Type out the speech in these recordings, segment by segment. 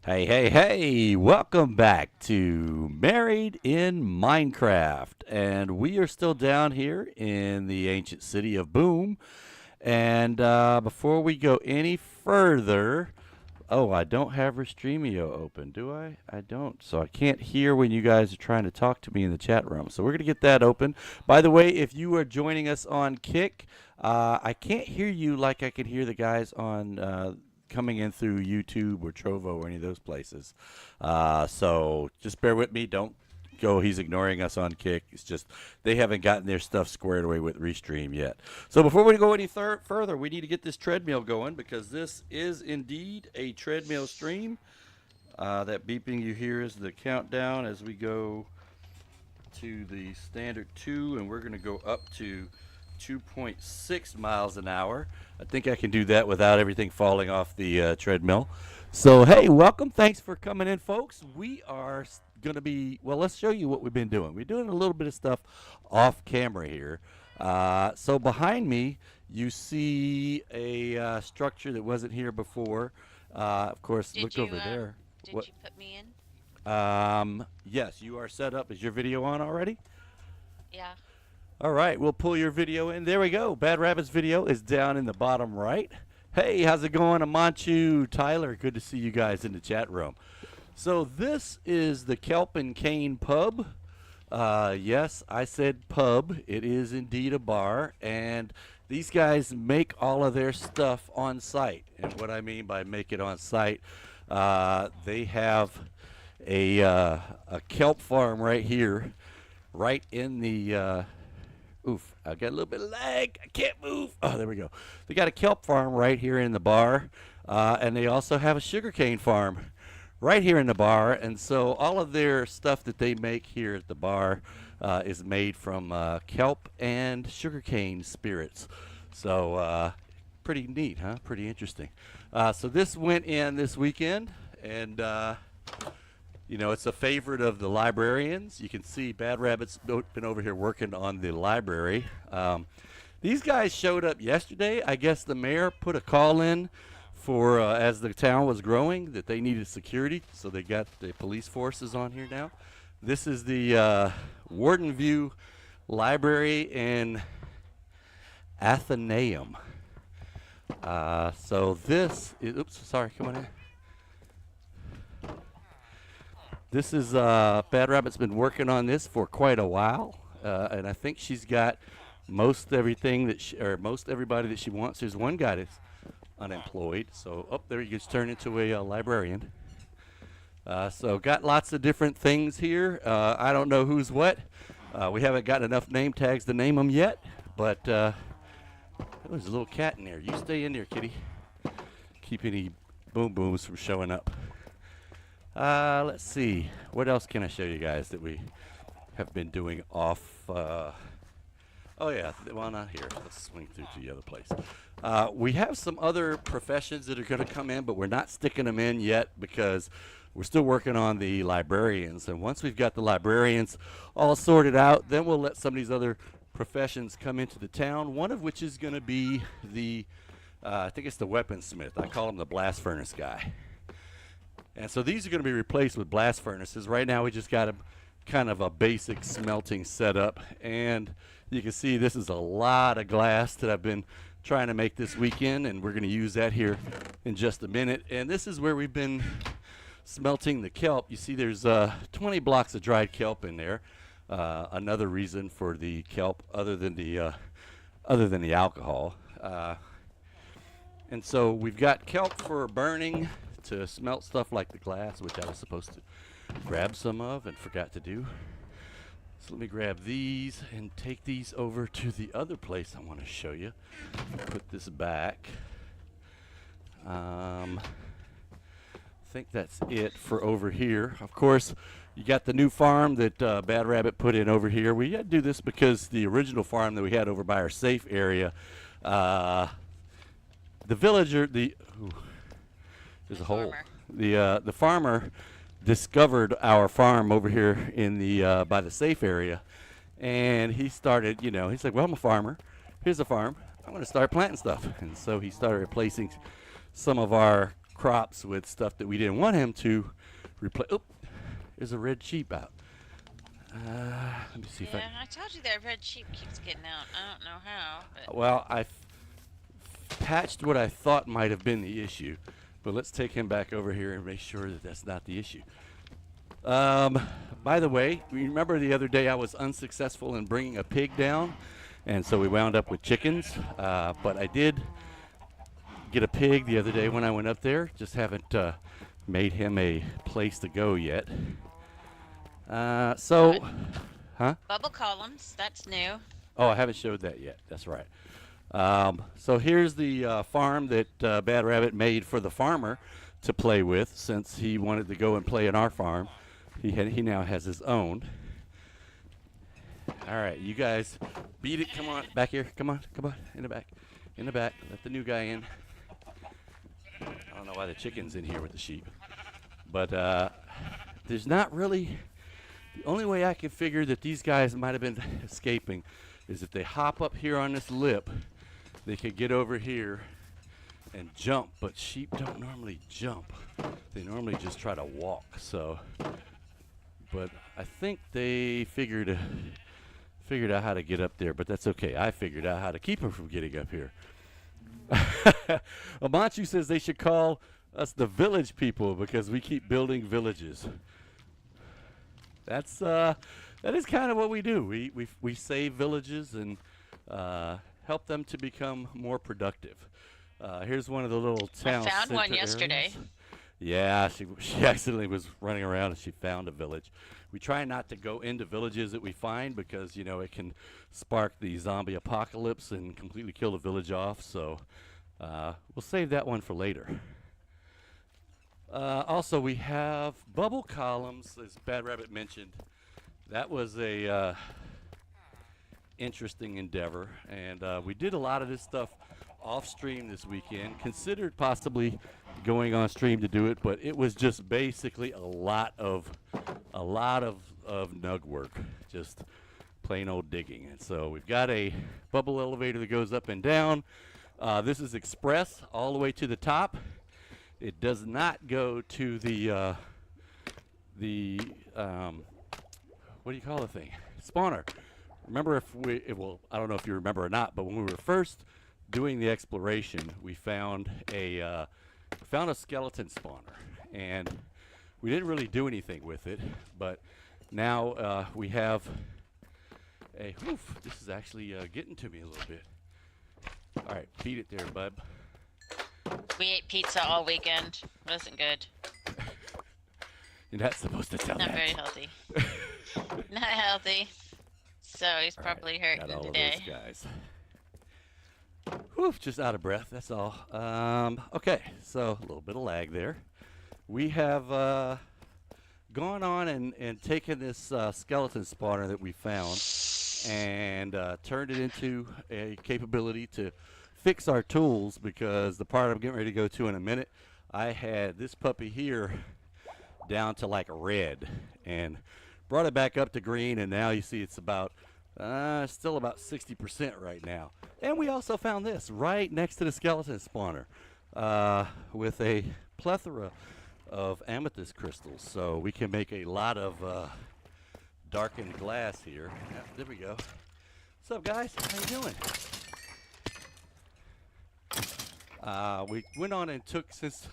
Hey, hey, hey, welcome back to Married in Minecraft. And we are still down here in the ancient city of Boom. And before we go any further, I don't have Restreamio open, do I? I don't. So I can't hear when you guys are trying to talk to me in the chat room. So we're going to get that open. By the way, if you are joining us on Kick, I can't hear you like I can hear the guys on coming in through YouTube or Trovo or any of those places. So just bear with me. Don't go, he's ignoring us on Kick. It's just they haven't gotten their stuff squared away with Restream yet. So before we go any further, we need to get this treadmill going because this is indeed a treadmill stream. That beeping you hear is the countdown as we go to the standard 2, and we're going to go up to 2.6 miles an hour. I think I can do that without everything falling off the treadmill. So, hey, welcome. Thanks for coming in, folks. We are going to be, let's show you what we've been doing. We're doing a little bit of stuff off camera here. So behind me, you see a structure that wasn't here before. Of course, look over there. Did you put me in? Yes, you are set up. Is your video on already? Yeah. All right, we'll pull your video in. There we go. Bad Rabbit's video is down in the bottom right. Hey, how's it going? Amanchu, Tyler, good to see you guys in the chat room. So this is the Kelp and Cane Pub. Yes, I said pub. It is indeed a bar, and these guys make all of their stuff on site. And what I mean by make it on site, they have a kelp farm right here, right in the oof, I got a little bit of lag. I can't move. Oh, there we go. They got a kelp farm right here in the bar, and they also have a sugarcane farm right here in the bar. And so all of their stuff that they make here at the bar is made from kelp and sugarcane spirits. So pretty neat, huh? Pretty interesting. So this went in this weekend, and you know, it's a favorite of the librarians. You can see Bad Rabbit's been over here working on the library. These guys showed up yesterday. I guess the mayor put a call in for, as the town was growing, that they needed security. So they got the police forces on here now. This is the Warden View Library in Athenaeum. So this is, oops, sorry, come on in. This is, Bad Rabbit's been working on this for quite a while, and I think she's got most everything that most everybody that she wants. There's one guy that's unemployed, so up there he gets turned into a librarian. So got lots of different things here. I don't know who's what. We haven't got enough name tags to name them yet, but there's a little cat in there. You stay in there, kitty. Keep any boom booms from showing up. Let's see. What else can I show you guys that we have been doing off? Oh yeah, well not here. Let's swing through to the other place. We have some other professions that are going to come in, but we're not sticking them in yet because we're still working on the librarians. And once we've got the librarians all sorted out, then we'll let some of these other professions come into the town. One of which is going to be the, I think it's the weaponsmith. I call him the blast furnace guy. And so these are going to be replaced with blast furnaces. Right now we just got a kind of a basic smelting setup, and you can see this is a lot of glass that I've been trying to make this weekend, and we're going to use that here in just a minute. And this is where we've been smelting the kelp. You see there's 20 blocks of dried kelp in there. Another reason for the kelp other than the alcohol. And so we've got kelp for burning to smelt stuff like the glass, which I was supposed to grab some of and forgot to do. So let me grab these and take these over to the other place I want to show you. Put this back. I think that's it for over here. Of course, you got the new farm that Bad Rabbit put in over here. We had to do this because the original farm that we had over by our safe area, the villager, there's a hole. The farmer discovered our farm over here in the by the safe area, and he started, he's like, well, I'm a farmer. Here's a farm. I'm going to start planting stuff. And so he started replacing some of our crops with stuff that we didn't want him to replace. Oh, there's a red sheep out. Let me see if I told you that red sheep keeps getting out. I don't know how. But. Well, I patched what I thought might have been the issue. But let's take him back over here and make sure that that's not the issue. By the way, remember the other day I was unsuccessful in bringing a pig down, and so we wound up with chickens. But I did get a pig the other day when I went up there. Just haven't made him a place to go yet. Huh? Bubble columns, that's new. Oh, I haven't showed that yet. That's right. So here's the farm that Bad Rabbit made for the farmer to play with, since he wanted to go and play in our farm. He now has his own. All right, you guys beat it. Come on, back here. Come on, in the back. Let the new guy in. I don't know why the chicken's in here with the sheep. But there's not really... The only way I can figure that these guys might have been escaping is if they hop up here on this lip, they could get over here and jump. But sheep don't normally jump. They normally just try to walk. So, but I think they figured out how to get up there. But that's okay. I figured out how to keep them from getting up here. Amanchu says they should call us the village people because we keep building villages. That is kind of what we do. We save villages and help them to become more productive. Here's one of the little town. I found one yesterday. Areas. Yeah, she accidentally was running around and she found a village. We try not to go into villages that we find because it can spark the zombie apocalypse and completely kill the village off. So we'll save that one for later. Also, we have bubble columns, as Bad Rabbit mentioned. That was a interesting endeavor, and we did a lot of this stuff off stream this weekend. Considered possibly going on stream to do it, but it was just basically a lot of nug work, just plain old digging. And so we've got a bubble elevator that goes up and down. This is express all the way to the top. It does not go to the what do you call the thing? Spawner. Remember well, I don't know if you remember or not, but when we were first doing the exploration, we found a skeleton spawner, and we didn't really do anything with it, but now we have a. Oof, this is actually getting to me a little bit. All right, beat it there, bub. We ate pizza all weekend. Wasn't good. You're not supposed to tell Not that. very healthy. Not healthy. So he's probably hurting got all today. of those guys. Whew, just out of breath, that's all. Okay, so a little bit of lag there. We have gone on and taken this skeleton spawner that we found and turned it into a capability to fix our tools, because the part I'm getting ready to go to in a minute, I had this puppy here down to like red and brought it back up to green, and now you see it's about still about 60% right now. And we also found this right next to the skeleton spawner with a plethora of amethyst crystals, so we can make a lot of darkened glass here. Yeah, there we go. What's up, guys? How you doing? We went on and took, since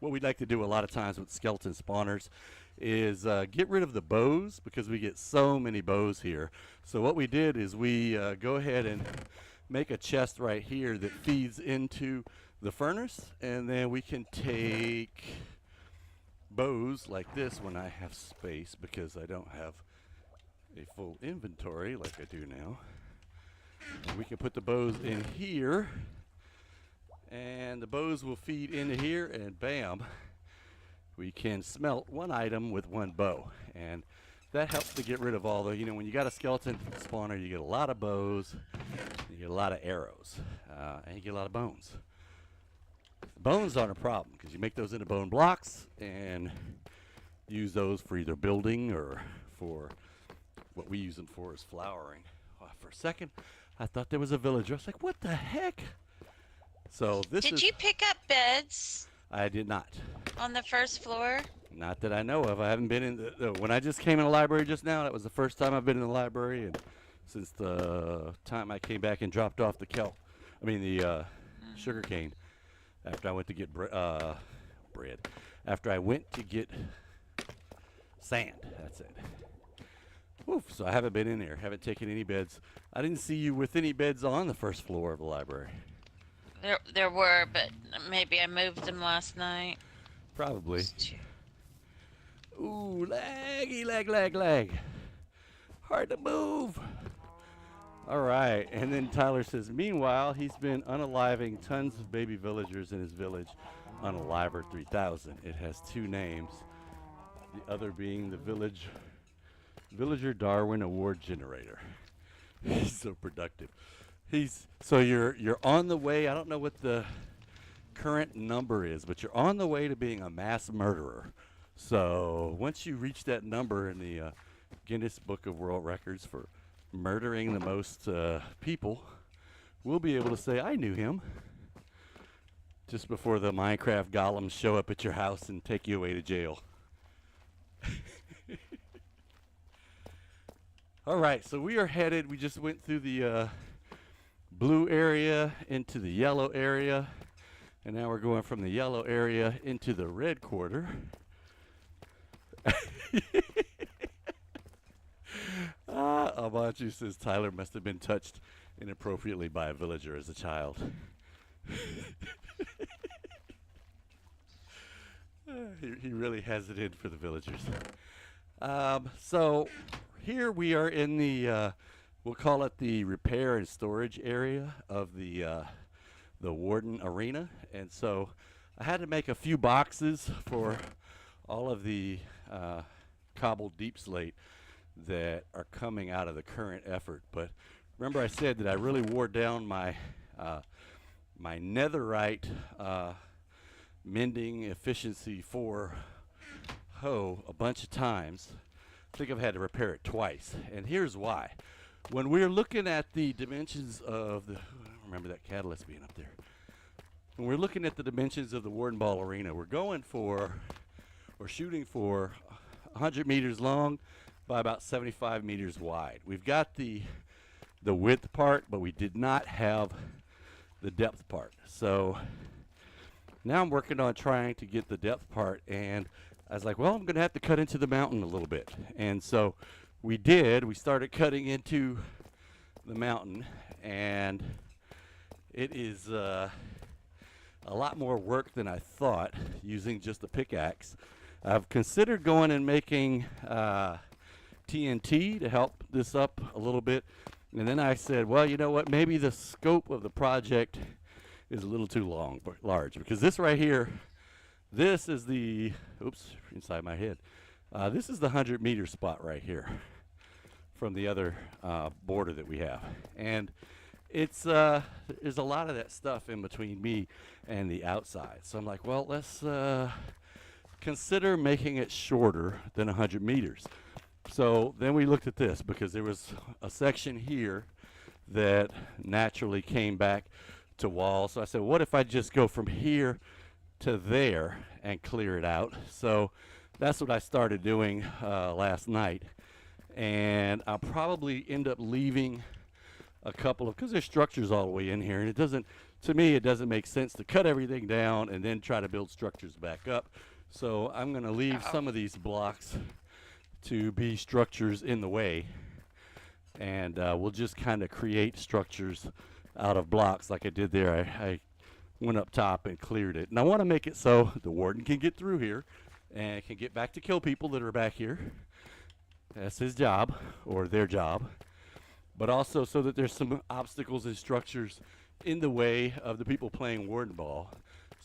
what we'd like to do a lot of times with skeleton spawners is get rid of the bows, because we get so many bows here. So what we did is we go ahead and make a chest right here that feeds into the furnace, and then we can take bows like this when I have space, because I don't have a full inventory like I do now. And we can put the bows in here, and the bows will feed into here, and bam, we can smelt one item with one bow. And that helps to get rid of all the, when you got a skeleton spawner, you get a lot of bows, you get a lot of arrows, and you get a lot of bones. Bones aren't a problem, because you make those into bone blocks and use those for either building or for what we use them for is flowering. For a second, I thought there was a villager. I was like, what the heck? So this Did you pick up beds I did not. on the first floor? Not that I know of. I haven't been in when I just came in the library just now, that was the first time I've been in the library, and since the time I came back and dropped off the sugar cane after I went to get bread. After I went to get sand. That's it. Oof, so I haven't been in there. Haven't taken any beds. I didn't see you with any beds on the first floor of the library. There were, but maybe I moved them last night. Probably. Ooh, laggy, lag. Hard to move. All right, and then Tyler says, meanwhile, he's been unaliving tons of baby villagers in his village. Unaliver 3000. It has two names. The other being the Villager Darwin Award Generator. He's so productive. So you're on the way. I don't know what the current number is, but you're on the way to being a mass murderer. So once you reach that number in the Guinness Book of World Records for murdering the most people, we'll be able to say, I knew him. Just before the Minecraft golems show up at your house and take you away to jail. All right, so we are headed. We just went through the blue area into the yellow area, and now we're going from the yellow area into the red quarter. Amanchu says Tyler must have been touched inappropriately by a villager as a child. He really has it in for the villagers. So here we are in the, we'll call it the repair and storage area of the Warden Arena. And so I had to make a few boxes for all of the cobbled deep slate that are coming out of the current effort. But remember I said that I really wore down my my netherite mending efficiency 4 hoe a bunch of times. I think I've had to repair it twice, and here's why. When we're looking at the dimensions of the, I don't remember that catalyst being up there. When we're looking at the dimensions of the Warden Ball Arena, we're going for, or shooting for 100 meters long, by about 75 meters wide. We've got the width part, but we did not have the depth part. So now I'm working on trying to get the depth part, and I was like, well, I'm going to have to cut into the mountain a little bit. And so we did. We started cutting into the mountain, and it is a lot more work than I thought using just a pickaxe. I've considered going and making TNT to help this up a little bit. And then I said, well, you know what? Maybe the scope of the project is a little too large, because this right here, this is the, oops, inside my head. This is the 100-meter spot right here from the other border that we have. And it's there's a lot of that stuff in between me and the outside. So I'm like, well, let's consider making it shorter than 100 meters. So then we looked at this, because there was a section here that naturally came back to wall. So I said, what if I just go from here to there and clear it out? So that's what I started doing last night. And I'll probably end up leaving a couple of, because there's structures all the way in here, and it doesn't, to me, it doesn't make sense to cut everything down and then try to build structures back up. So I'm going to leave some of these blocks to be structures in the way, and we'll just kind of create structures out of blocks like I did there. I went up top and cleared it, and I want to make it so the warden can get through here and can get back to kill people that are back here. That's his job, or their job, but also so that there's some obstacles and structures in the way of the people playing Warden Ball.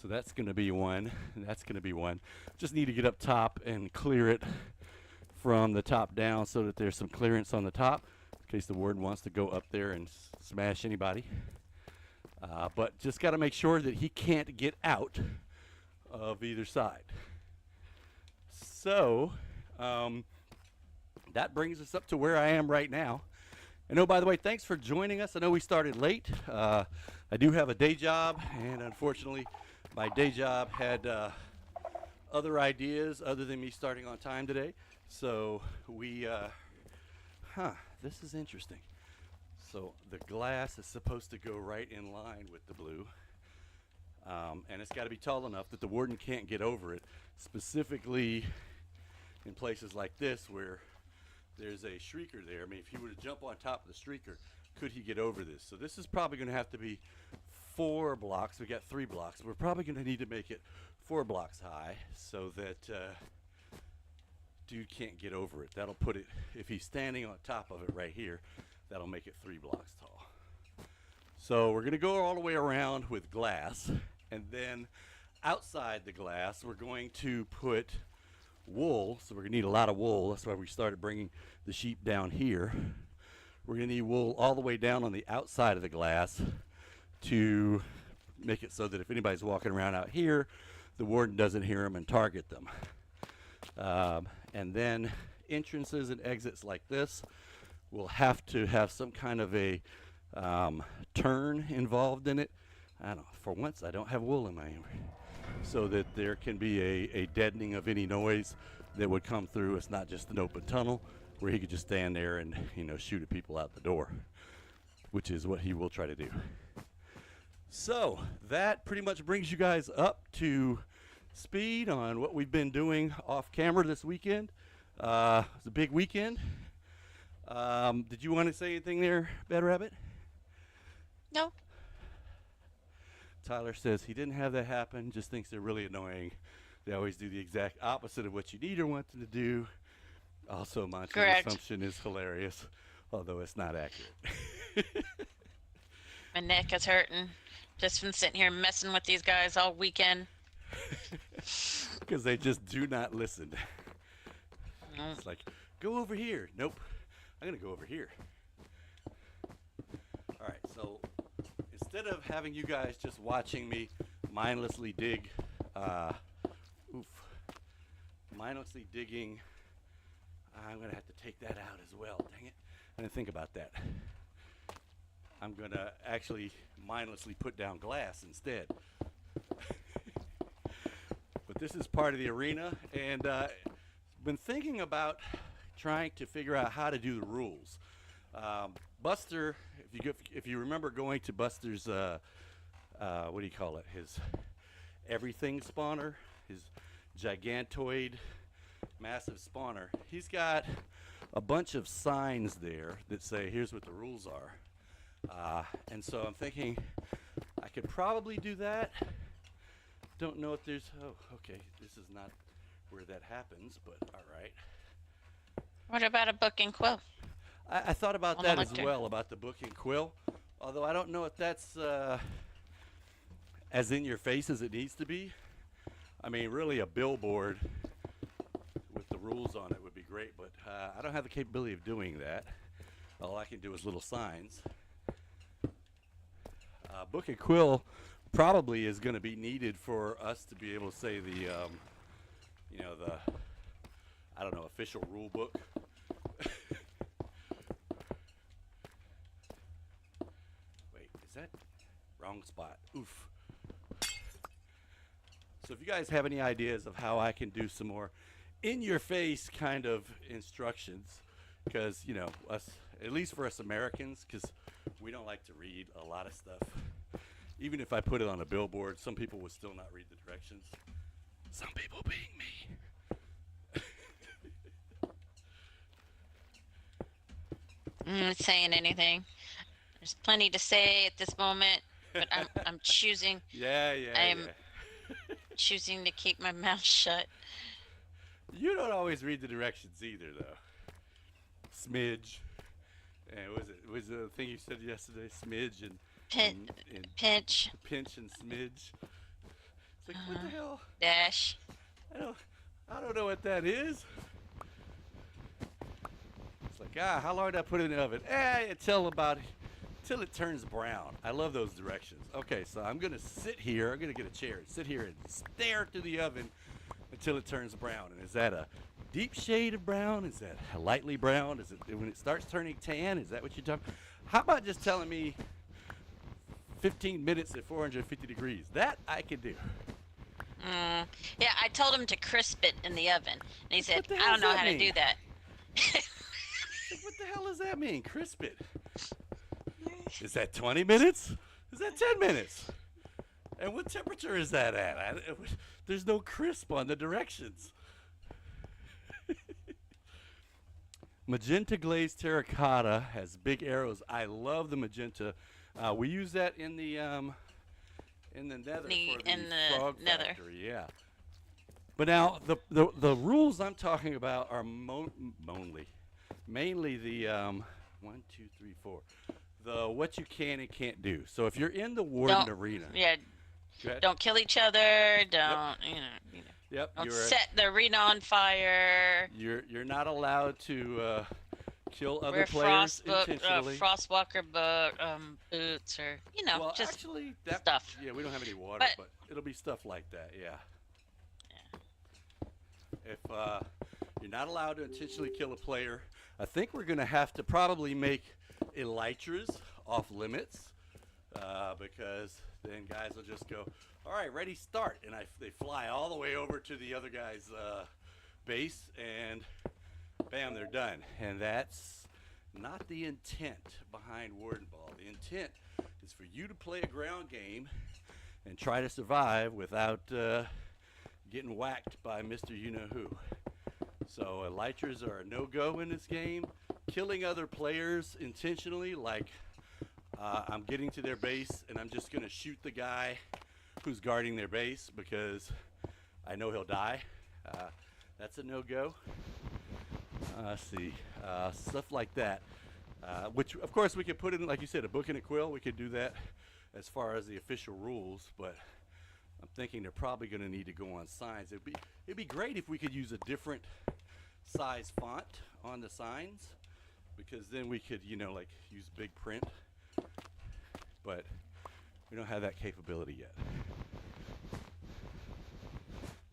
So that's going to be one, and that's going to be one. Just need to get up top and clear it from the top down so that there's some clearance on the top in case the warden wants to go up there and smash anybody. But just got to make sure that he can't get out of either side. So that brings us up to where I am right now. And oh, by the way, thanks for joining us. I know we started late. I do have a day job, and unfortunately my day job had other ideas other than me starting on time today. So we, this is interesting. So the glass is supposed to go right in line with the blue. And it's got to be tall enough that the warden can't get over it, specifically in places like this where there's a shrieker there. I mean, if he were to jump on top of the shrieker, could he get over this? So this is probably going to have to be 4 blocks. We got 3 blocks. We're probably going to need to make it 4 blocks high so that dude can't get over it. That'll put it, if he's standing on top of it right here, that'll make it 3 blocks tall. So we're going to go all the way around with glass, and then outside the glass we're going to put wool. So we're going to need a lot of wool. That's why we started bringing the sheep down here. We're going to need wool all the way down on the outside of the glass to make it so that if anybody's walking around out here, the warden doesn't hear them and target them. And then entrances and exits like this will have to have some kind of a turn involved in it. I don't know, for once I don't have wool in my inventory, so that there can be a deadening of any noise that would come through. It's not just an open tunnel where he could just stand there and, you know, shoot at people out the door, which is what he will try to do. So that pretty much brings you guys up to speed on what we've been doing off camera this weekend. It's a big weekend. Did you want to say anything there, Bad Rabbit? No. Tyler says he didn't have that happen, just thinks they're really annoying. They always do the exact opposite of what you need or want them to do. Also, Monty's assumption is hilarious, although it's not accurate. My neck is hurting just from sitting here messing with these guys all weekend. Because they just do not listen. It's like, go over here. Nope. I'm going to go over here. All right, so instead of having you guys just watching me mindlessly dig, mindlessly digging, I'm going to have to take that out as well. Dang it. I didn't think about that. I'm going to actually mindlessly put down glass instead. But this is part of the arena, and been thinking about trying to figure out how to do the rules. Buster, if you remember going to Buster's, what do you call it? His everything spawner, his gigantoid, massive spawner. He's got a bunch of signs there that say, "Here's what the rules are." And so I'm thinking I could probably do that. Don't know if there's. Oh, okay. This is not where that happens, but all right. What about a book and quill? I thought about On the that as lectern. well, about the book and quill. Although I don't know if that's as in your face as it needs to be. I mean, really, a billboard with the rules on it would be great, but I don't have the capability of doing that. All I can do is little signs. Book and quill probably is going to be needed for us to be able to say the, you know, the, I don't know, official rule book. Wait, is that wrong spot? Oof. So if you guys have any ideas of how I can do some more in-your-face kind of instructions, because, you know, us, at least for us Americans, because we don't like to read a lot of stuff. Even if I put it on a billboard, some people would still not read the directions. Some people being me. I'm not saying anything. There's plenty to say at this moment, but I'm choosing Yeah. choosing to keep my mouth shut. You don't always read the directions either, though. Smidge. And was the thing you said yesterday? Smidge and Pinch. pinch and smidge. It's like, what the hell? Dash. I don't know what that is. It's like, how long did I put it in the oven? Till it turns brown. I love those directions. Okay, so I'm gonna sit here. I'm gonna get a chair and sit here and stare through the oven until it turns brown. And is that a deep shade of brown? Is that lightly brown? Is it when it starts turning tan? Is that what you're talking? How about just telling me 15 minutes at 450 degrees? That I can do. Yeah, I told him to crisp it in the oven, and he said, What the "I hell don't know does how that to do mean?" that." Like, what the hell does that mean? Crisp it. Is that 20 minutes? Is that 10 minutes? And what temperature is that at? There's no crisp on the directions. Magenta glazed terracotta has big arrows. I love the magenta. We use that in the nether for the frog nether. factory. Yeah. But now the rules I'm talking about are mainly the 1, 2, 3, 4. The what you can and can't do. So if you're in the Warden arena, Yeah. Don't kill each other. Don't Yep. Don't set the arena on fire. You're not allowed to kill other Wear players intentionally. Frostwalker boots, or Well, just actually, that stuff. Yeah, we don't have any water, But- but it'll be stuff like that. Yeah. If you're not allowed to intentionally kill a player, I think we're gonna have to probably make elytras off limits, because then guys will just go, all right, ready, start, and they fly all the way over to the other guy's base, and bam, they're done. And that's not the intent behind Warden Ball. The intent is for you to play a ground game and try to survive without getting whacked by Mr. You-Know-Who. So elytras are a no-go in this game. Killing other players intentionally, like I'm getting to their base and I'm just going to shoot the guy who's guarding their base because I know he'll die. That's a no-go. Let's see. Stuff like that. Which, of course, we could put in, like you said, a book and a quill. We could do that as far as the official rules, but I'm thinking they're probably going to need to go on signs. It'd be great if we could use a different size font on the signs, because then we could, like use big print. But we don't have that capability yet.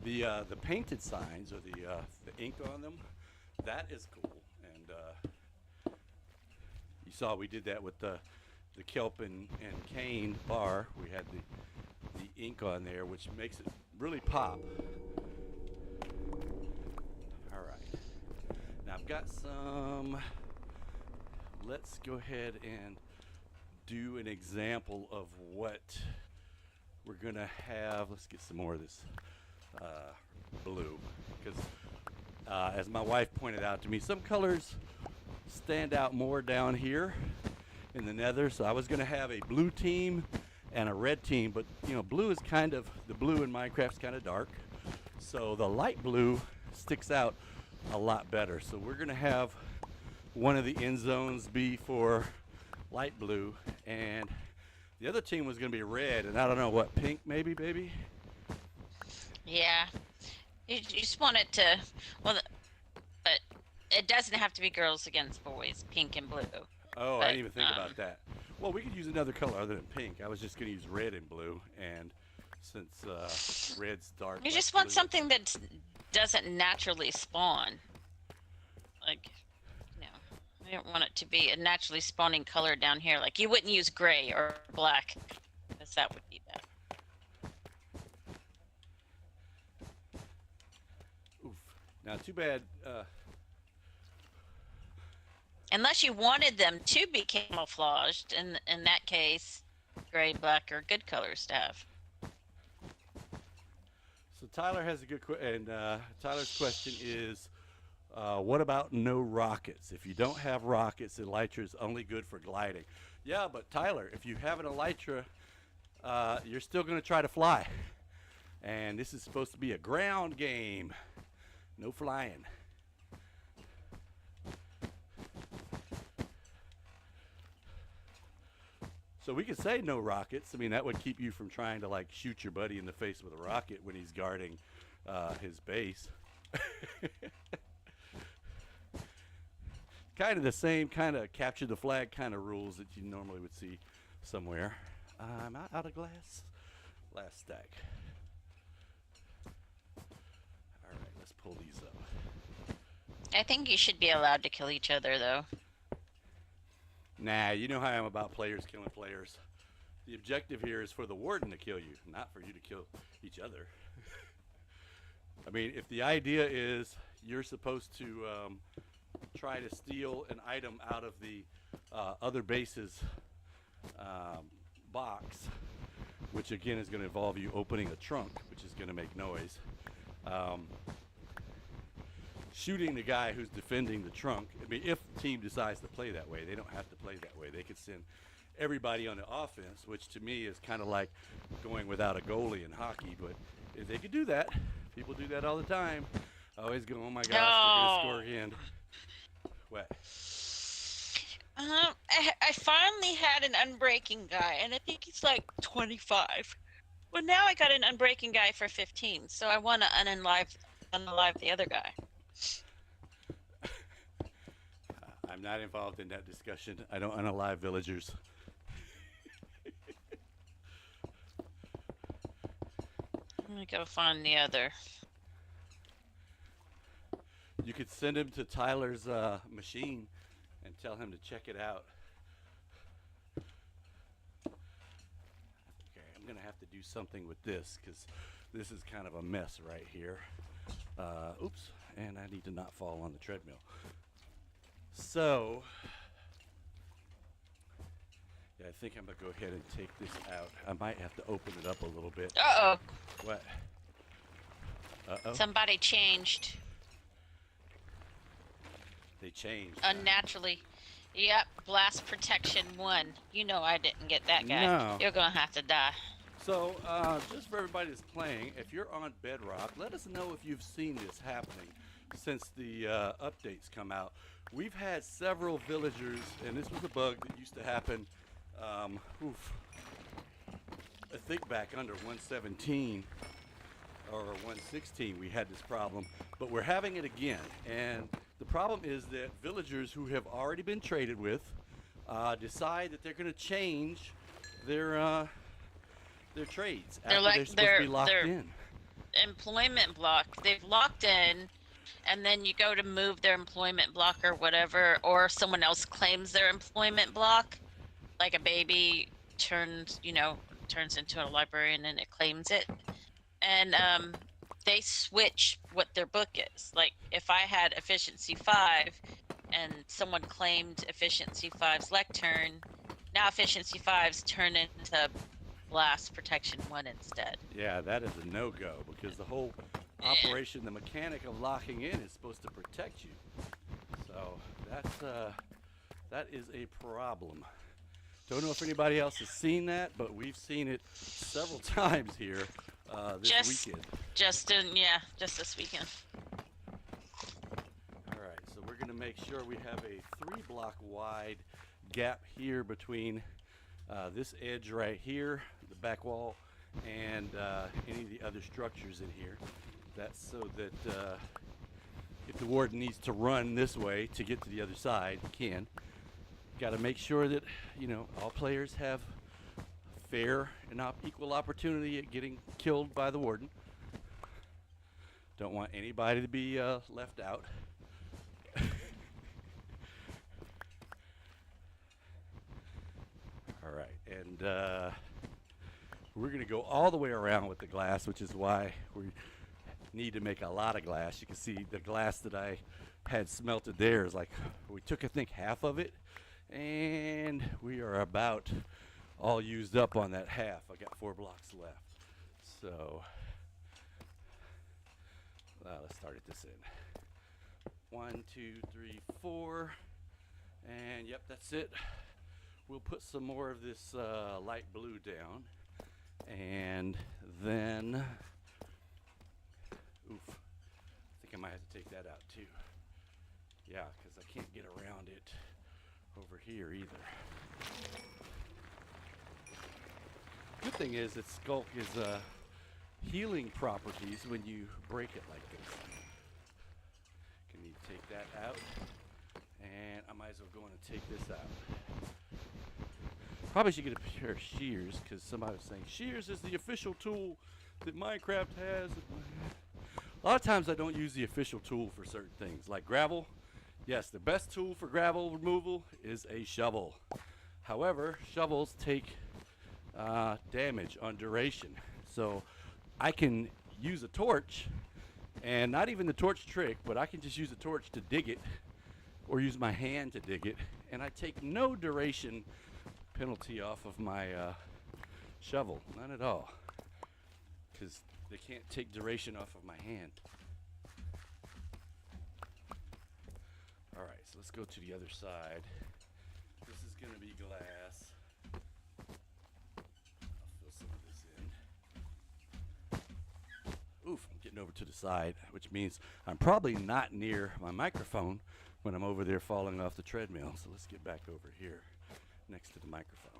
The painted signs, or the ink on them, that is cool. And you saw we did that with the kelp and cane bar. We had the ink on there, which makes it really pop. All right. Now I've got some. Let's go ahead and do an example of what we're gonna have. Let's get some more of this blue, because as my wife pointed out to me, some colors stand out more down here in the nether. So I was gonna have a blue team and a red team, but you know, blue is kind of, the blue in Minecraft's kind of dark, so the light blue sticks out a lot better. So we're gonna have one of the end zones be for light blue, and the other team was gonna be red, and I don't know what, pink maybe, baby? Yeah. You just want it to, well, but it doesn't have to be girls against boys, pink and blue. Oh, but, I didn't even think about that. Well, we could use another color other than pink. I was just going to use red and blue, and since red's dark. You like just want blue. something that doesn't naturally spawn. Like, you know, I don't want it to be a naturally spawning color down here. Like, you wouldn't use gray or black, because that would be bad. Oof. Now, too bad. Unless you wanted them to be camouflaged, in that case, gray, black are good colors to have. So Tyler has a good question, and Tyler's question is, what about no rockets? If you don't have rockets, elytra is only good for gliding. Yeah, but Tyler, if you have an elytra, you're still going to try to fly. And this is supposed to be a ground game. No flying. So we could say no rockets. I mean, that would keep you from trying to like shoot your buddy in the face with a rocket when he's guarding his base. Kind of the same kind of capture the flag kind of rules that you normally would see somewhere. I'm out of glass. Last stack. All right, let's pull these up. I think you should be allowed to kill each other, though. Nah, you know how I am about players killing players. The objective here is for the warden to kill you, not for you to kill each other. I mean, if the idea is you're supposed to try to steal an item out of the other base's box, which again is going to involve you opening a trunk, which is going to make noise. Shooting the guy who's defending the trunk. I mean, if the team decides to play that way, they don't have to play that way. They could send everybody on the offense, which to me is kind of like going without a goalie in hockey. But if they could do that, people do that all the time. Always go, oh my gosh, they're going to score again. What? I finally had an unbreaking guy, and I think he's like 25. Well, now I got an unbreaking guy for 15, so I want to unalive the other guy. I'm not involved in that discussion. I don't unalive villagers. I'm gonna go find the other. You could send him to Tyler's machine and tell him to check it out. Okay, I'm gonna have to do something with this because this is kind of a mess right here. Oops, and I need to not fall on the treadmill. So, yeah, I think I'm gonna go ahead and take this out. I might have to open it up a little bit. Uh-oh. What? Uh-oh. Somebody changed. They changed. Unnaturally. Yep, blast protection 1. You know I didn't get that guy. No. You're gonna have to die. So, just for everybody that's playing, if you're on Bedrock, let us know if you've seen this happening since the updates come out. We've had several villagers, and this was a bug that used to happen, I think back under 117 or 116 we had this problem, but we're having it again. And the problem is that villagers who have already been traded with decide that they're going to change their trades after they're supposed to be locked in. Employment block. They've locked in, and then you go to move their employment block or whatever, or someone else claims their employment block, like a baby turns into a librarian and it claims it. And they switch what their book is. Like if I had efficiency 5 and someone claimed efficiency 5's lectern, now efficiency 5's turn into blast protection 1 instead. Yeah, that is a no-go because the whole operation, the mechanic of locking in is supposed to protect you. So that is a problem. Don't know if anybody else has seen that, but we've seen it several times here this weekend. Just this weekend. All right, so we're going to make sure we have a 3-block wide gap here between this edge right here, the back wall, and any of the other structures in here. That's so that if the warden needs to run this way to get to the other side, he can. Got to make sure that, you know, all players have fair and equal opportunity at getting killed by the warden. Don't want anybody to be left out. All right, and we're going to go all the way around with the glass, which is why we need to make a lot of glass. You can see the glass that I had smelted there is like, we took I think half of it, and we are about all used up on that half. I got 4 blocks left. So let's start at this end. 1, 2, 3, 4, and yep, that's it. We'll put some more of this light blue down, and then, oof, I think I might have to take that out too. Yeah, because I can't get around it over here either. Good thing is that Skulk is healing properties when you break it like this. Can you take that out? And I might as well go in and take this out. Probably should get a pair of shears, because somebody was saying shears is the official tool that Minecraft has. A lot of times I don't use the official tool for certain things, like gravel. Yes, the best tool for gravel removal is a shovel. However, shovels take damage on duration. So I can use a torch, and not even the torch trick, but I can just use a torch to dig it, or use my hand to dig it, and I take no duration penalty off of my shovel, none at all, because they can't take duration off of my hand. All right, so let's go to the other side. This is going to be glass. I'll fill some of this in. Oof, I'm getting over to the side, which means I'm probably not near my microphone when I'm over there falling off the treadmill. So let's get back over here next to the microphone.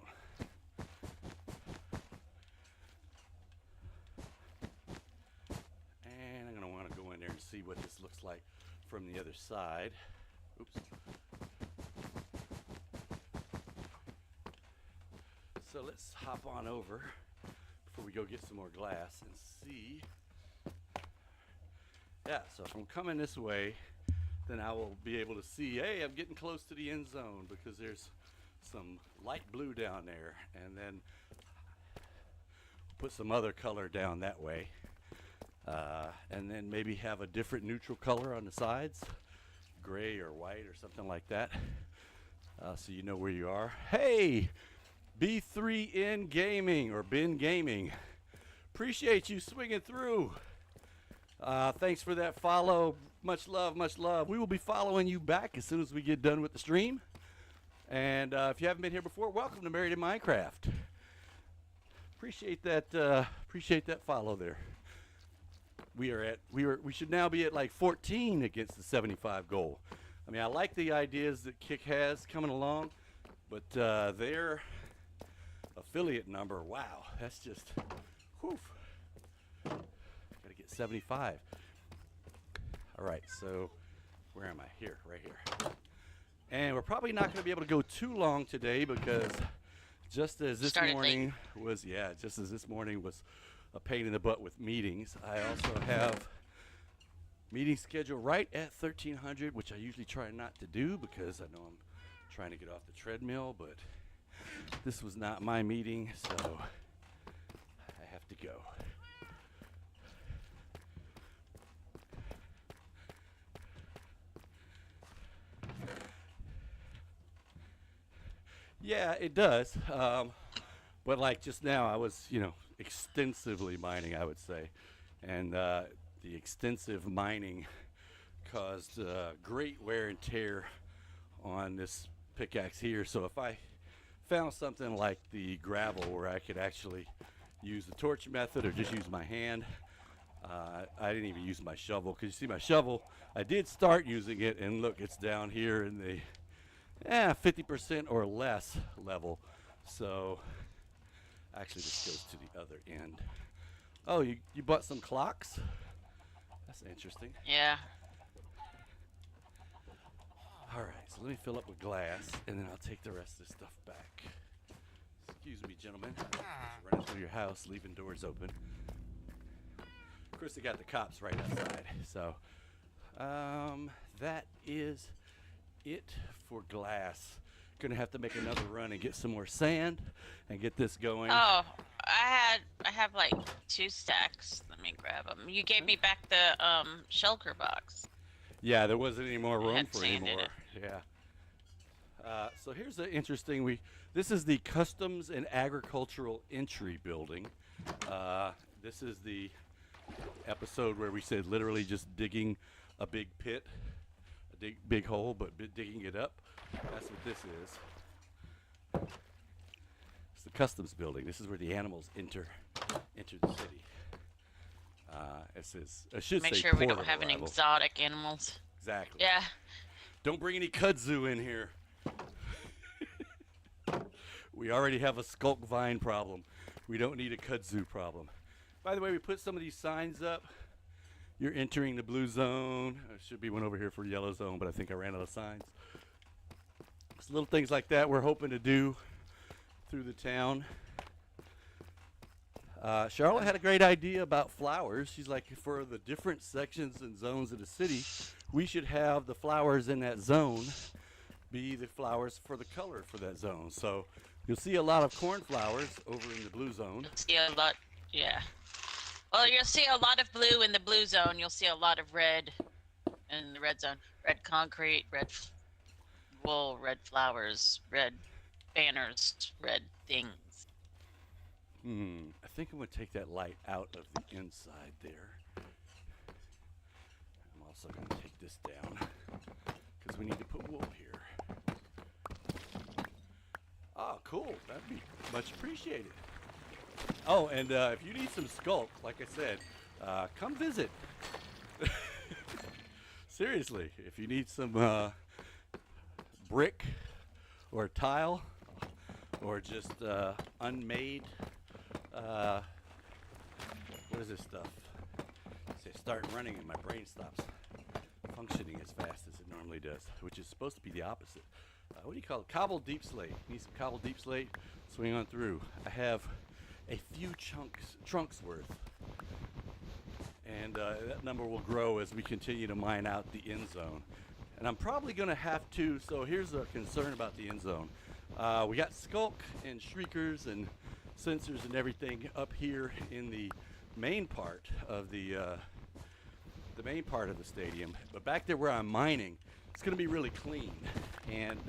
And I'm going to want to go in there and see what this looks like from the other side. Oops. So let's hop on over before we go get some more glass and see. Yeah, so if I'm coming this way, then I will be able to see, hey, I'm getting close to the end zone, because there's some light blue down there, and then put some other color down that way, and then maybe have a different neutral color on the sides, gray or white or something like that, so you know where you are. Hey, B3N Gaming, or Bin Gaming, appreciate you swinging through. Thanks for that follow. Much love, much love. We will be following you back as soon as we get done with the stream. And if you haven't been here before, welcome to Married in Minecraft. Appreciate that follow there. We should now be at like 14 against the 75 goal. I mean, I like the ideas that Kick has coming along, but their affiliate number, wow, that's just, whew. Gotta get 75. All right, so where am I? Here, right here. And we're probably not going to be able to go too long today, because just as this morning was a pain in the butt with meetings, I also have meeting scheduled right at 1300, which I usually try not to do because I know I'm trying to get off the treadmill, but this was not my meeting, so I have to go. Yeah, it does. But like just now, I was, extensively mining, I would say. And the extensive mining caused great wear and tear on this pickaxe here. So if I found something like the gravel where I could actually use the torch method or just use my hand, I didn't even use my shovel, because you see my shovel, I did start using it, and look, it's down here in the 50% or less level. So actually this goes to the other end. Oh, you bought some clocks? That's interesting. Yeah. All right, so let me fill up with glass, and then I'll take the rest of this stuff back. Excuse me, gentlemen. Just running through your house, leaving doors open. Of course, they got the cops right outside. So that is it for glass. Gonna have to make another run and get some more sand and get this going. Oh, I have like 2 stacks. Let me grab them. You gave me back the shulker box. Yeah, there wasn't any more room had for sand in anymore. it. Yeah. So here's the interesting. This is the Customs and Agricultural Entry Building. This is the episode where we said literally just digging a big pit, a big hole, but digging it up. That's what this is. It's the Customs Building. This is where the animals enter the city. It says, I should Make say sure we port don't of have any arrival. exotic animals. Exactly. Yeah. Don't bring any kudzu in here. We already have a skulk vine problem. We don't need a kudzu problem. By the way, we put some of these signs up. You're entering the blue zone. There should be one over here for yellow zone, but I think I ran out of signs. Just little things like that we're hoping to do through the town. Charlotte had a great idea about flowers. She's like, for the different sections and zones of the city, we should have the flowers in that zone be the flowers for the color for that zone. So you'll see a lot of cornflowers over in the blue zone. You'll see a lot. Yeah. Well, you'll see a lot of blue in the blue zone. You'll see a lot of red in the red zone. Red concrete, red wool, red flowers, red banners, red things. I think I'm going to take that light out of the inside there. I'm also going to take this down because we need to put wool here. Oh, cool. That'd be much appreciated. Oh, and if you need some skulk, like I said, come visit. Seriously, if you need some brick or tile or just unmade, what is this stuff? See, I start running and my brain stops functioning as fast as it normally does, which is supposed to be the opposite. What do you call it? Cobbled deep slate. Need some cobbled deep slate? Swing on through. I have a few trunks worth. And that number will grow as we continue to mine out the end zone. And I'm probably going to have to, so here's a concern about the end zone. We got skulk and shriekers and sensors and everything up here in the main part of the stadium. But back there where I'm mining, it's going to be really clean. And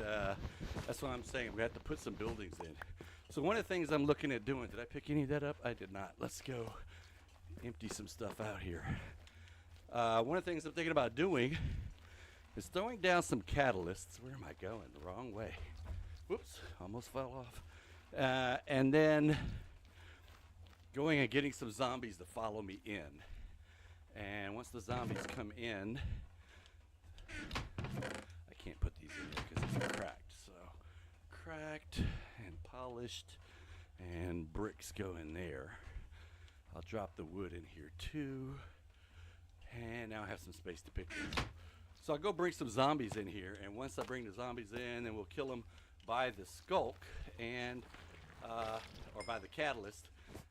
that's what I'm saying. We have to put some buildings in. So one of the things I'm looking at doing, did I pick any of that up? I did not. Let's go empty some stuff out here. One of the things I'm thinking about doing is throwing down some catalysts. Where am I going? The wrong way. Whoops, almost fell off. And then going and getting some zombies to follow me in. And once the zombies come in, I can't put these in there because it's cracked. So cracked and polished, and bricks go in there. I'll drop the wood in here too. And now I have some space to pick these. So I'll go bring some zombies in here, and once I bring the zombies in, then we'll kill them by the skulk and or by the catalyst,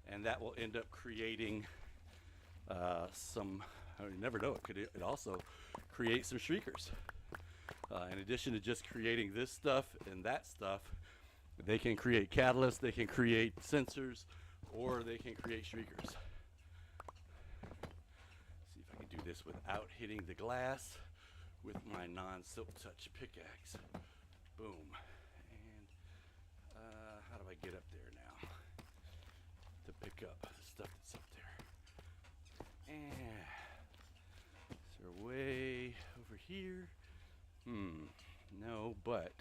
and that will end up creating some. I never know. It also create some shriekers. In addition to just creating this stuff and that stuff, they can create catalysts, they can create sensors, or they can create shriekers. See if I can do this without hitting the glass with my non-silk touch pickaxe. Boom. And get up there now to pick up the stuff that's up there. And is there a way over here? No, but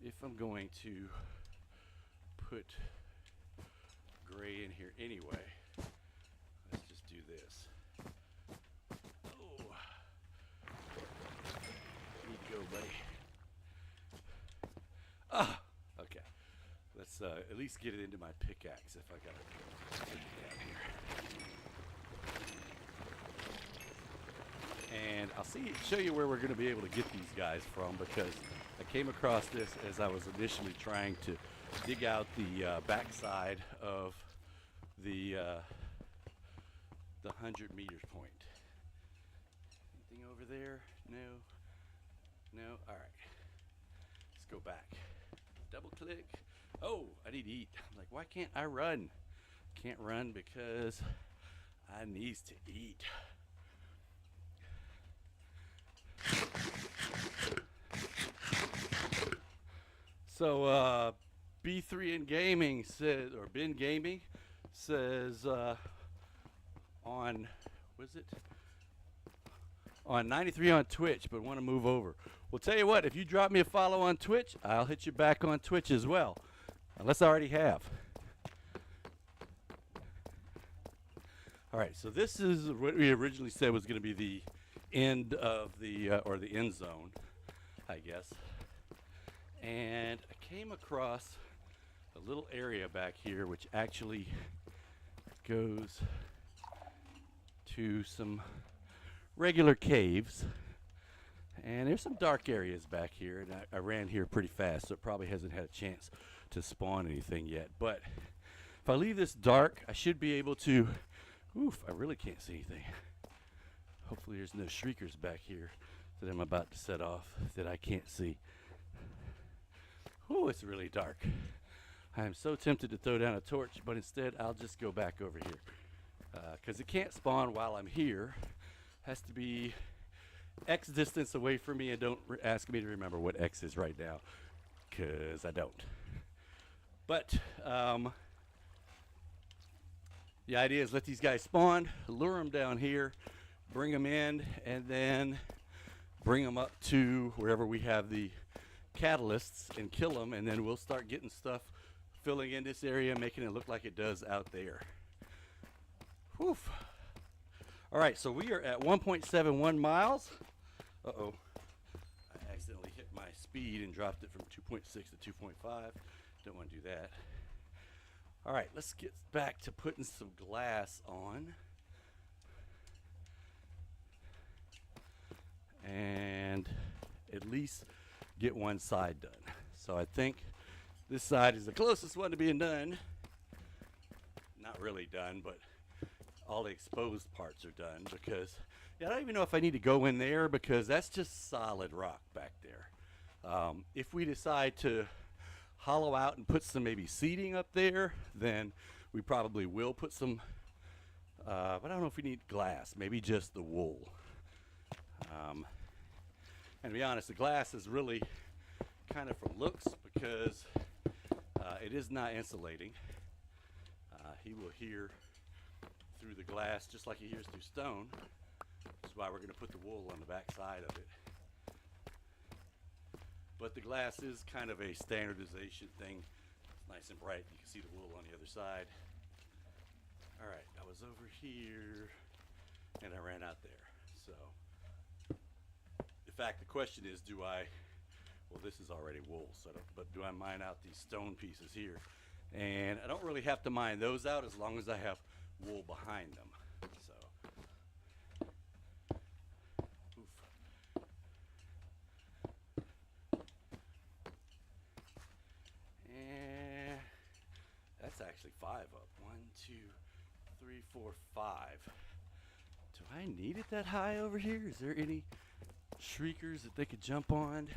if I'm going to put gray in here anyway, let's just do this. Oh, need to go, buddy. Ah, okay. Let's at least get it into my pickaxe if I gotta take it down here. And I'll show you where we're going to be able to get these guys from, because I came across this as I was initially trying to dig out the backside of the 100 meters point. Anything over there? No. All right. Let's go back. Double click. Oh, I need to eat. I'm like, why can't I run? Can't run because I needs to eat. So B3 in Gaming says, or Ben Gaming says on, was it? On 93 on Twitch, but want to move over. Well, tell you what, if you drop me a follow on Twitch, I'll hit you back on Twitch as well, unless I already have. All right, so this is what we originally said was going to be the end of the, or the end zone, I guess. And I came across a little area back here which actually goes to some regular caves. And there's some dark areas back here, and I ran here pretty fast, so it probably hasn't had a chance to spawn anything yet. But if I leave this dark, I should be able to, oof, I really can't see anything. Hopefully there's no shriekers back here that I'm about to set off that I can't see. Oh, it's really dark. I am so tempted to throw down a torch, but instead I'll just go back over here. Because it can't spawn while I'm here. Has to be X distance away from me, and don't ask me to remember what X is right now, because I don't. But the idea is let these guys spawn, lure them down here, bring them in, and then bring them up to wherever we have the catalysts and kill them, and then we'll start getting stuff filling in this area, making it look like it does out there. Whew. All right, so we are at 1.71 miles. Uh-oh. I accidentally hit my speed and dropped it from 2.6 to 2.5. Don't want to do that. All right, let's get back to putting some glass on. And at least get one side done. So I think this side is the closest one to being done. Not really done, but all the exposed parts are done, because I don't even know if I need to go in there, because that's just solid rock back there. If we decide to hollow out and put some maybe seating up there, then we probably will put some, but I don't know if we need glass, maybe just the wool. And to be honest, the glass is really kind of from looks, because it is not insulating. He will hear through the glass just like he hears through stone. That's why we're going to put the wool on the back side of it. But the glass is kind of a standardization thing. It's nice and bright. You can see the wool on the other side. All right, I was over here and I ran out there. So, in fact, the question is, well, this is already wool, so but do I mine out these stone pieces here? And I don't really have to mine those out as long as I have wool behind them. So, oof. And that's actually 5 up. 1, 2, 3, 4, 5. Do I need it that high over here? Is there any shriekers that they could jump on?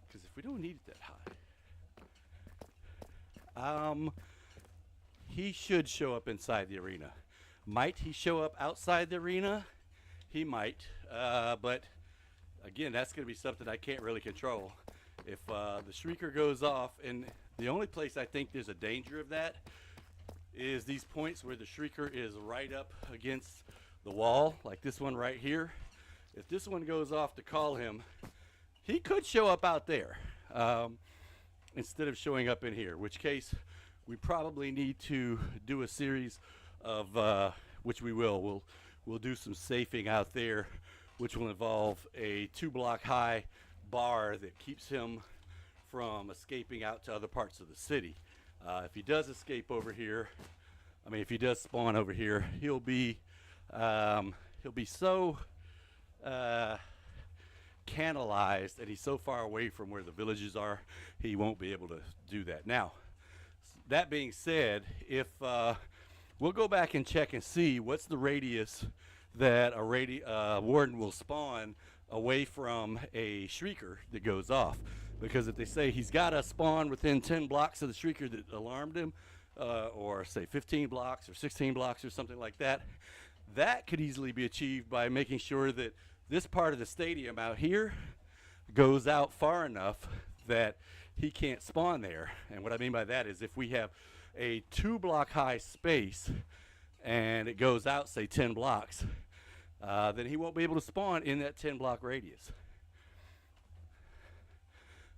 Because if we don't need it that high, he should show up inside the arena. Might he show up outside the arena? He might, but again, that's going to be something I can't really control. If the shrieker goes off and The only place I think there's a danger of that is these points where the shrieker is right up against the wall, like this one right here. If this one goes off to call him, he could show up out there instead of showing up in here, which case we probably need to do a series of, which we will. We'll do some safing out there, which will involve a 2-block high bar that keeps him from escaping out to other parts of the city. If he does escape over here, if he does spawn over here, he'll be so canalized, and he's so far away from where the villages are, he won't be able to do that. Now, that being said, if we'll go back and check and see what's the radius that a warden will spawn away from a shrieker that goes off. Because if they say he's got to spawn within 10 blocks of the shrieker that alarmed him, or say 15 blocks or 16 blocks or something like that, that could easily be achieved by making sure that this part of the stadium out here goes out far enough that he can't spawn there. And what I mean by that is if we have a 2-block high space and it goes out, say 10 blocks, then he won't be able to spawn in that 10-block radius.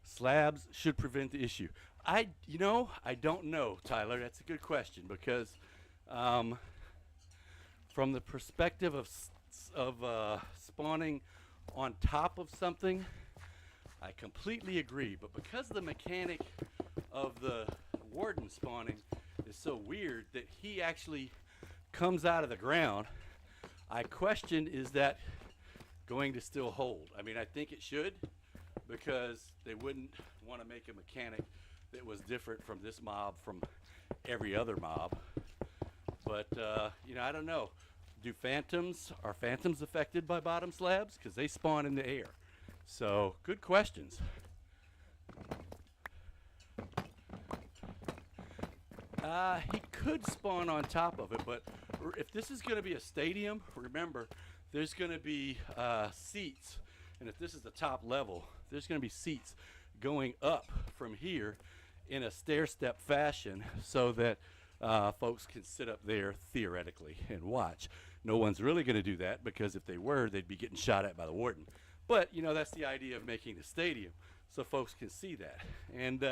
Slabs should prevent the issue. I don't know, Tyler. That's a good question because from the perspective of spawning on top of something, I completely agree. But because the mechanic of the warden spawning is so weird that he actually comes out of the ground, I question, is that going to still hold? I think it should, because they wouldn't want to make a mechanic that was different from this mob from every other mob. But I don't know. Are phantoms affected by bottom slabs? Because they spawn in the air. So good questions. He could spawn on top of it, but if this is going to be a stadium, remember, there's going to be seats. And if this is the top level, there's going to be seats going up from here in a stair-step fashion so that folks can sit up there theoretically and watch. No one's really going to do that because if they were, they'd be getting shot at by the warden. But, that's the idea of making the stadium so folks can see that. And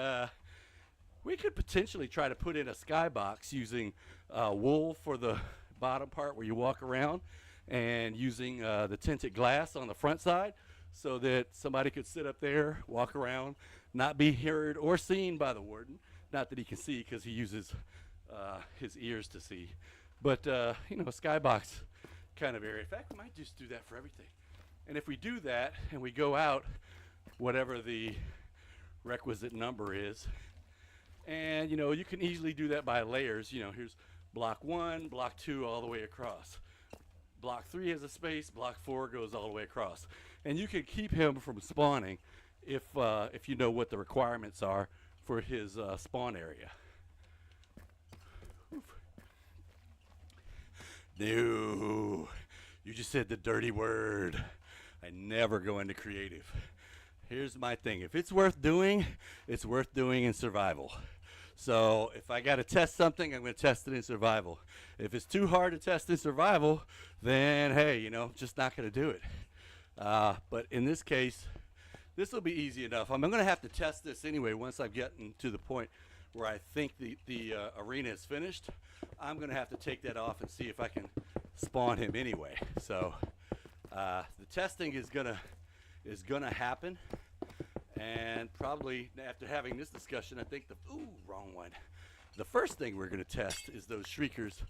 we could potentially try to put in a skybox using wool for the bottom part where you walk around and using the tinted glass on the front side so that somebody could sit up there, walk around, not be heard or seen by the warden. Not that he can see because he uses his ears to see. But, a skybox kind of area. In fact, we might just do that for everything. And if we do that and we go out, whatever the requisite number is, and, you can easily do that by layers. Here's block 1, block 2, all the way across. Block 3 has a space, block 4 goes all the way across. And you can keep him from spawning if you know what the requirements are for his spawn area. Oof. No, you just said the dirty word. I never go into creative. Here's my thing. If it's worth doing in survival. So if I got to test something, I'm going to test it in survival. If it's too hard to test in survival, then hey, just not going to do it. But in this case, this will be easy enough. I'm going to have to test this anyway once I've gotten to the point where I think the arena is finished. I'm going to have to take that off and see if I can spawn him anyway. So the testing is gonna happen, and probably after having this discussion, I think wrong one. The first thing we're going to test is those shriekers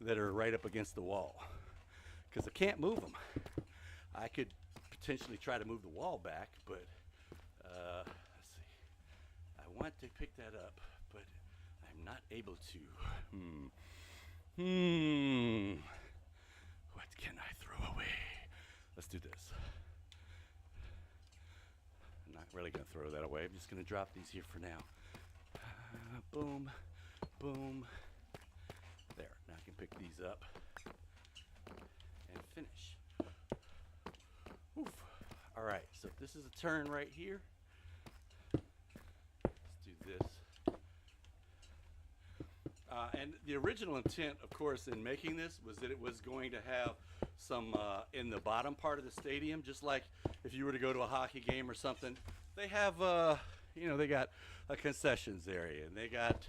that are right up against the wall, because I can't move them. I could potentially try to move the wall back, but let's see. I want to pick that up, but I'm not able to. What can I throw away? Let's do this. I'm not really going to throw that away. I'm just going to drop these here for now. Boom, boom. There. Now I can pick these up and finish. Oof. All right. So this is a turn right here. Let's do this. And the original intent, of course, in making this was that it was going to have some in the bottom part of the stadium, just like if you were to go to a hockey game or something. They have, they got a concessions area, and they got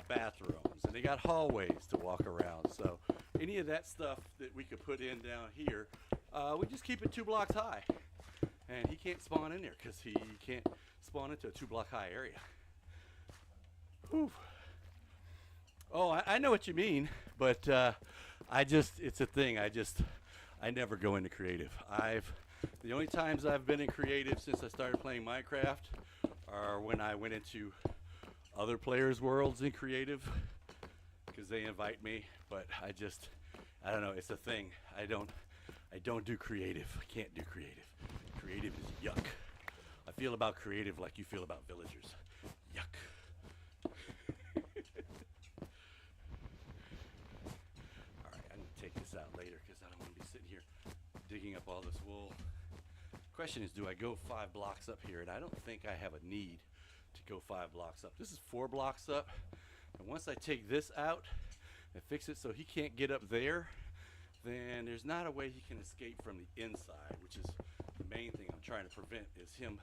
bathrooms, and they got hallways to walk around. So any of that stuff that we could put in down here, we just keep it 2 blocks high. And he can't spawn in there because he can't spawn into a 2-block high area. Whew. Oh, I know what you mean, but it's a thing. I never go into creative. The only times I've been in creative since I started playing Minecraft are when I went into other players' worlds in creative because they invite me. But I don't know. It's a thing. I don't do creative. I can't do creative. Creative is yuck. I feel about creative like you feel about villagers. Yuck. Digging up all this wool. Question is, do I go 5 blocks up here? And I don't think I have a need to go 5 blocks up. This is 4 blocks up. And once I take this out and fix it so he can't get up there, then there's not a way he can escape from the inside, which is the main thing I'm trying to prevent, is him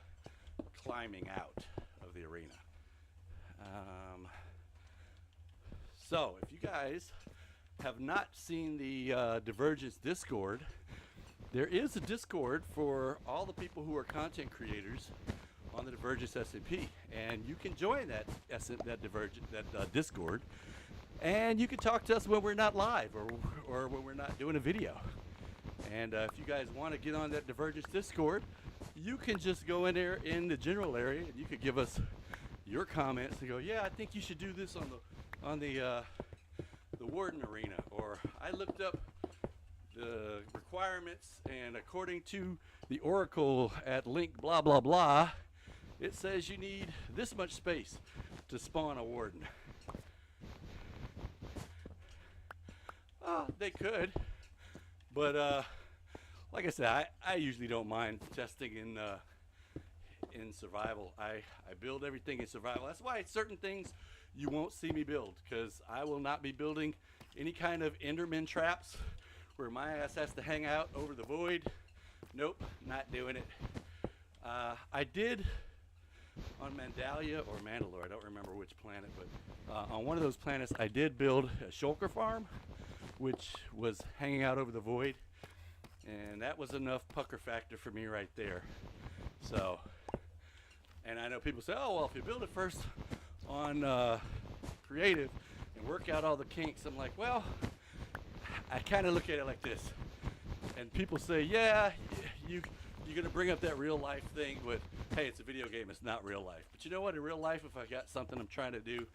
climbing out of the arena. So if you guys have not seen the Divergence Discord, there is a Discord for all the people who are content creators on the Divergence SMP, and you can join that Discord, and you can talk to us when we're not live or when we're not doing a video. And if you guys want to get on that Divergence Discord, you can just go in there in the general area, and you could give us your comments and go, yeah, I think you should do this on the Warden Arena, or I looked up the requirements, and according to the Oracle at link blah blah blah, it says you need this much space to spawn a Warden. They could, but like I said, I usually don't mind testing in survival. I build everything in survival. That's why certain things you won't see me build, because I will not be building any kind of Enderman traps where my ass has to hang out over the void. Nope, not doing it. I did on Mandalia or Mandalore, I don't remember which planet, but on one of those planets I did build a shulker farm, which was hanging out over the void, and that was enough pucker factor for me right there. So, and I know people say, oh, well, if you build it first on creative and work out all the kinks, I'm like, well, I kind of look at it like this, and people say, yeah, you're going to bring up that real life thing with, hey, it's a video game, it's not real life. But you know what, in real life, if I got something I'm trying to do,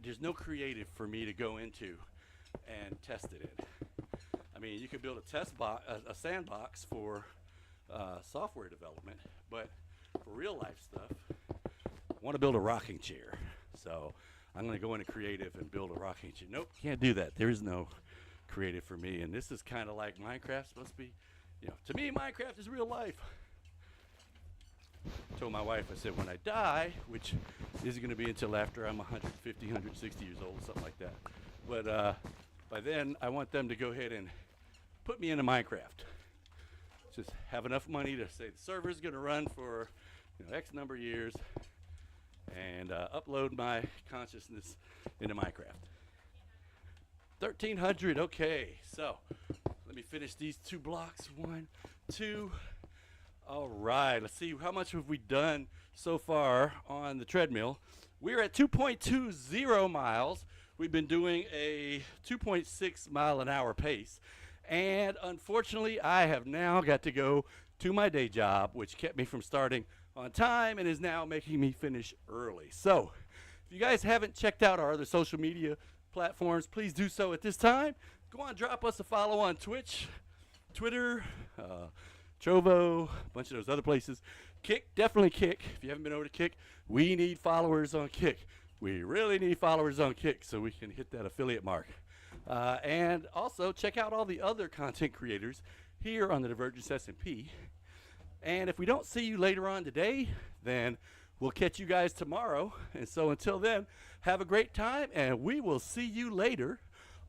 there's no creative for me to go into and test it in. I mean, you could build a sandbox for software development, but for real life stuff, I want to build a rocking chair. So I'm going to go into creative and build a rocking chair. Nope, can't do that. There is no creative for me, and this is kind of like Minecraft supposed to be. To me, Minecraft is real life. I told my wife, I said, when I die, which isn't going to be until after I'm 150, 160 years old, something like that. But by then, I want them to go ahead and put me into Minecraft. Just have enough money to say the server's going to run for X number of years, and upload my consciousness into Minecraft. 1300, okay, so let me finish these 2 blocks. 1, 2. All right, let's see, how much have we done so far on the treadmill? We're at 2.20 miles. We've been doing a 2.6 mile an hour pace, and unfortunately I have now got to go to my day job, which kept me from starting on time and is now making me finish early. So if you guys haven't checked out our other social media platforms, please do so at this time. Go on, drop us a follow on Twitch, Twitter, Trovo, a bunch of those other places. Kick, definitely Kick. If you haven't been over to Kick, we need followers on Kick. We really need followers on Kick so we can hit that affiliate mark. And also check out all the other content creators here on the Divergence SMP. And if we don't see you later on today, then we'll catch you guys tomorrow. And so until then, have a great time, and we will see you later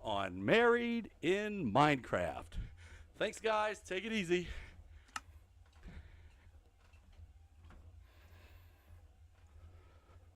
on Married in Minecraft. Thanks, guys. Take it easy.